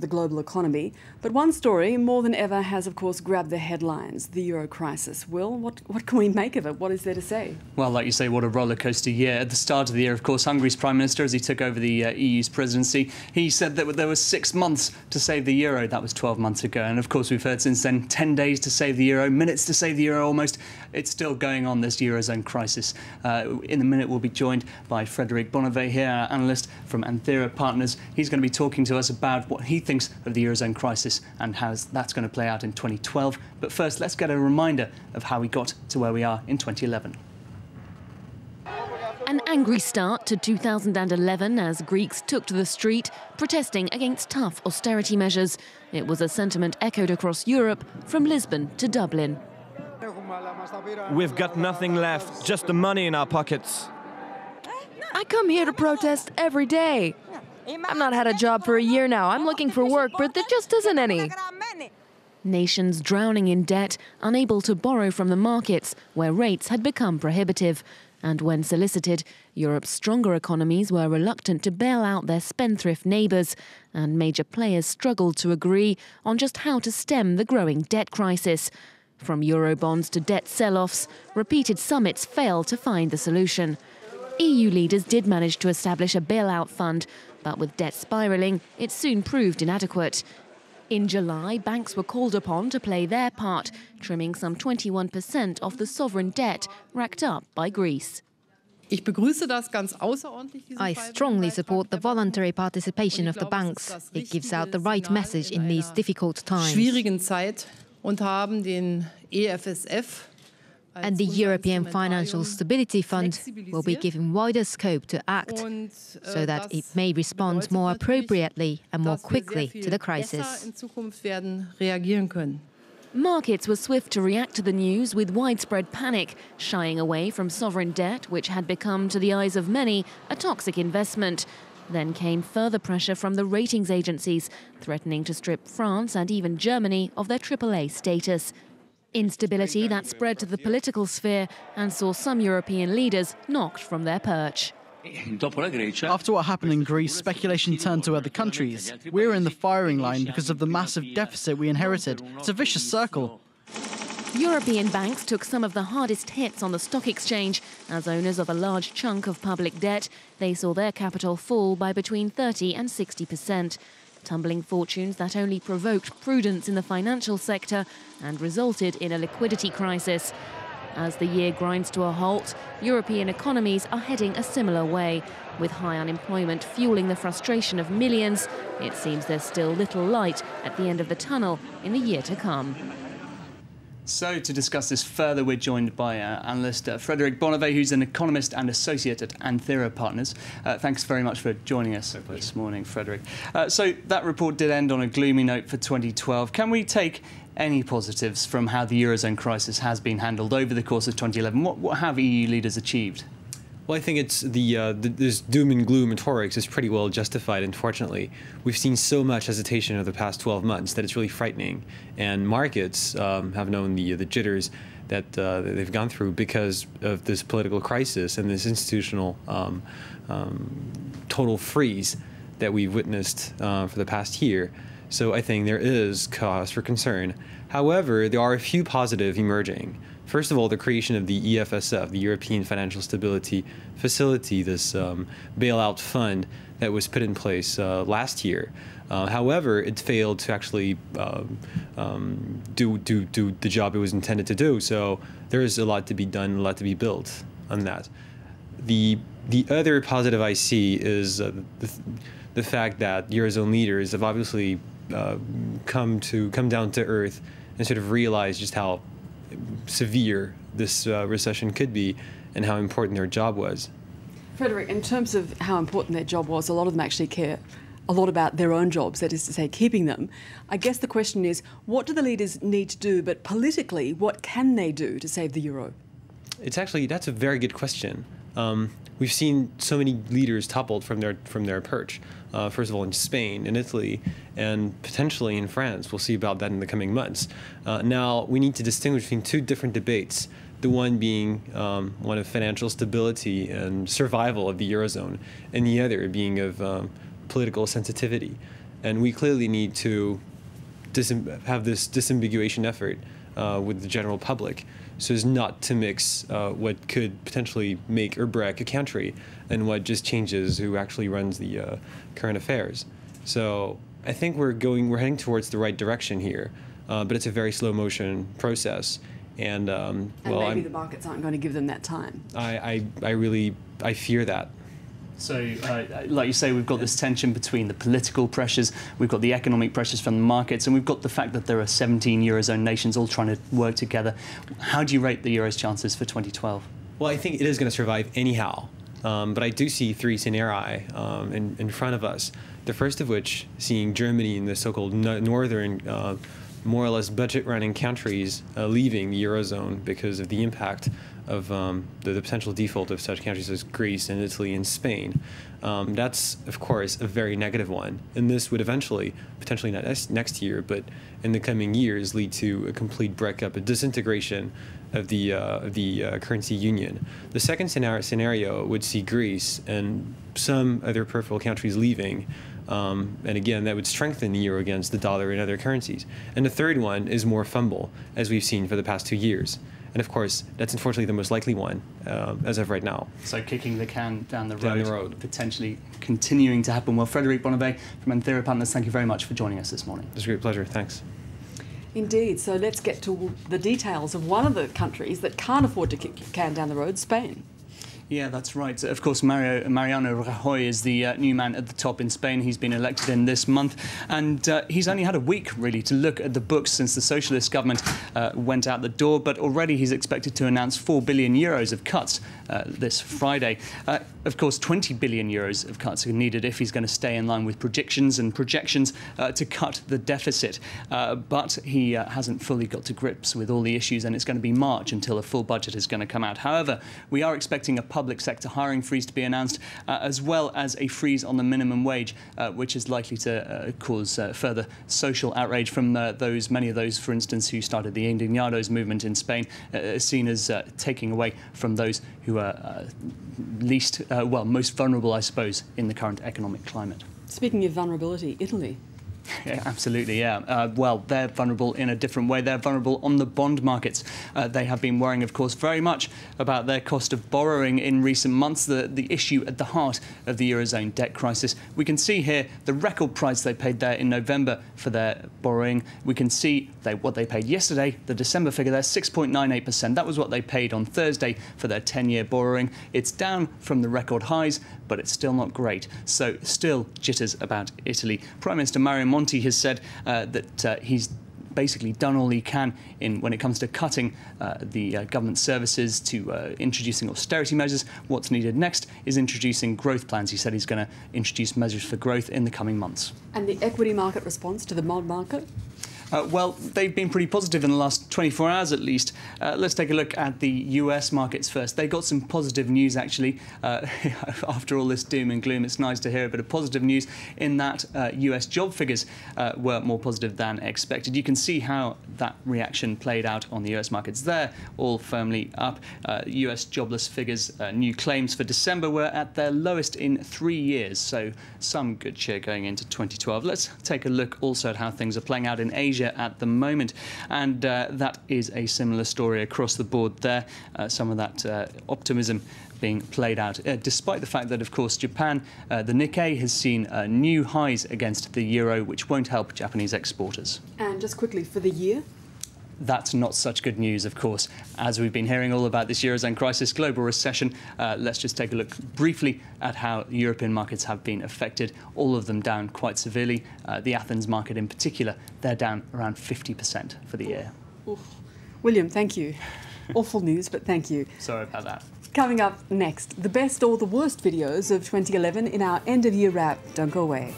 the global economy. But one story more than ever has, of course, grabbed the headlines, the euro crisis. Will, what can we make of it? What is there to say? Well, like you say, what a rollercoaster year. At the start of the year, of course, Hungary's Prime Minister, as he took over the EU's presidency, he said that there were 6 months to save the euro. That was 12 months ago. And of course, we've heard since then 10 days to save the euro, minutes to save the euro almost. It's still going on, this eurozone crisis. In a minute, we'll be joined by Frederic Bonnevet here, our analyst from Anthera Partners. He's going to be talking to us about what he thinks of the eurozone crisis and how that's going to play out in 2012. But first, let's get a reminder of how we got to where we are in 2011. An angry start to 2011 as Greeks took to the street, protesting against tough austerity measures. It was a sentiment echoed across Europe, from Lisbon to Dublin. We've got nothing left, just the money in our pockets. I come here to protest every day. I've not had a job for a year now. I'm looking for work, but there just isn't any. Nations drowning in debt, unable to borrow from the markets, where rates had become prohibitive. And when solicited, Europe's stronger economies were reluctant to bail out their spendthrift neighbours, and major players struggled to agree on just how to stem the growing debt crisis. From Eurobonds to debt sell-offs, repeated summits failed to find the solution. EU leaders did manage to establish a bailout fund, but with debt spiralling, it soon proved inadequate. In July, banks were called upon to play their part, trimming some 21% of the sovereign debt racked up by Greece. I strongly support the voluntary participation of the banks. It gives out the right message in these difficult times. And the European Financial Stability Fund will be given wider scope to act so that it may respond more appropriately and more quickly to the crisis. Markets were swift to react to the news with widespread panic, shying away from sovereign debt, which had become, to the eyes of many, a toxic investment. Then came further pressure from the ratings agencies, threatening to strip France and even Germany of their AAA status. Instability that spread to the political sphere and saw some European leaders knocked from their perch. After what happened in Greece, speculation turned to other countries. We're in the firing line because of the massive deficit we inherited. It's a vicious circle. European banks took some of the hardest hits on the stock exchange. As owners of a large chunk of public debt, they saw their capital fall by between 30 and 60%. Tumbling fortunes that only provoked prudence in the financial sector and resulted in a liquidity crisis. As the year grinds to a halt, European economies are heading a similar way. With high unemployment fueling the frustration of millions, it seems there's still little light at the end of the tunnel in the year to come. So, to discuss this further, we're joined by analyst Frederic Bonnevet, who's an economist and associate at Anthera Partners. Thanks very much for joining us this morning, Frederic. So, that report did end on a gloomy note for 2012. Can we take any positives from how the eurozone crisis has been handled over the course of 2011? What have EU leaders achieved? Well, I think it's this doom and gloom rhetoric is pretty well justified, unfortunately. We've seen so much hesitation over the past 12 months that it's really frightening. And markets have known the jitters that they've gone through because of this political crisis and this institutional total freeze that we've witnessed for the past year. So I think there is cause for concern. However, there are a few positive emerging. First of all, the creation of the EFSF, the European Financial Stability Facility, this bailout fund that was put in place last year. However, it failed to actually do the job it was intended to do. So there is a lot to be done, a lot to be built on that. The other positive I see is the fact that Eurozone leaders have obviously come down to earth and sort of realize just how severe this recession could be and how important their job was. Frederic, in terms of how important their job was, a lot of them actually care a lot about their own jobs, that is to say, keeping them. I guess the question is, what do the leaders need to do, but politically, what can they do to save the euro? That's a very good question. We've seen so many leaders toppled from their perch. First of all, in Spain, in Italy, and potentially in France. We'll see about that in the coming months. Now, we need to distinguish between two different debates. The one being one of financial stability and survival of the eurozone, and the other being of political sensitivity. And we clearly need to have this disambiguation effort with the general public, so as not to mix what could potentially make or break a country and what just changes who actually runs the current affairs. So I think we're heading towards the right direction here, but it's a very slow motion process. And maybe the markets aren't going to give them that time. I fear that. So, like you say, we've got this tension between the political pressures, we've got the economic pressures from the markets, and we've got the fact that there are 17 eurozone nations all trying to work together. How do you rate the euro's chances for 2012? Well, I think it is going to survive anyhow, but I do see three scenari in front of us. The first of which, seeing Germany and the so-called northern, more or less budget-running countries leaving the eurozone because of the impact of the potential default of such countries as Greece and Italy and Spain. That's, of course, a very negative one. And this would eventually, potentially not next year, but in the coming years, lead to a complete breakup, a disintegration of the currency union. The second scenario would see Greece and some other peripheral countries leaving. And again, that would strengthen the euro against the dollar and other currencies. And the third one is more fumble, as we've seen for the past 2 years. And of course, that's unfortunately the most likely one as of right now. So kicking the can down the road, potentially continuing to happen. Well, Frédéric Bonnevet from Anthera Partners, thank you very much for joining us this morning. It was a great pleasure. Thanks. Indeed. So let's get to the details of one of the countries that can't afford to kick the can down the road, Spain. Yeah, that's right. Of course, Mariano Rajoy is the new man at the top in Spain. He's been elected in this month, and he's only had a week, really, to look at the books since the socialist government went out the door, but already he's expected to announce 4 billion euros of cuts this Friday. Of course, 20 billion euros of cuts are needed if he's going to stay in line with predictions and projections to cut the deficit. But he hasn't fully got to grips with all the issues, and it's going to be March until a full budget is going to come out. However, we are expecting a public sector hiring freeze to be announced, as well as a freeze on the minimum wage, which is likely to cause further social outrage from many of those, for instance, who started the Indignados movement in Spain, seen as taking away from those who are most vulnerable, I suppose, in the current economic climate. Speaking of vulnerability, Italy. Yeah, absolutely, yeah. Well, they're vulnerable in a different way. They're vulnerable on the bond markets. They have been worrying, of course, very much about their cost of borrowing in recent months, the issue at the heart of the eurozone debt crisis. We can see here the record price they paid there in November for their borrowing. We can see what they paid yesterday, the December figure there, 6.98%. That was what they paid on Thursday for their 10-year borrowing. It's down from the record highs, but it's still not great. So still jitters about Italy. Prime Minister Mario Monti has said that he's basically done all he can when it comes to cutting the government services, to introducing austerity measures. What's needed next is introducing growth plans. He said he's going to introduce measures for growth in the coming months. And the equity market response to the bond market? Well, they've been pretty positive in the last 24 hours at least. Let's take a look at the US markets first. They got some positive news, actually. After all this doom and gloom, it's nice to hear a bit of positive news in that US job figures were more positive than expected. You can see how that reaction played out on the US markets there, all firmly up. US jobless figures, new claims for December were at their lowest in 3 years, so some good cheer going into 2012. Let's take a look also at how things are playing out in Asia at the moment, and that is a similar story across the board there. Some of that optimism being played out, despite the fact that, of course, Japan, the Nikkei, has seen new highs against the euro, which won't help Japanese exporters. And just quickly, for the year? That's not such good news, of course. As we've been hearing all about this eurozone crisis, global recession, let's just take a look briefly at how European markets have been affected. All of them down quite severely. The Athens market in particular, they're down around 50% for the year. Oof. William, thank you. Awful news, but thank you. Sorry about that. Coming up next, the best or the worst videos of 2011 in our end-of-year wrap. Don't go away.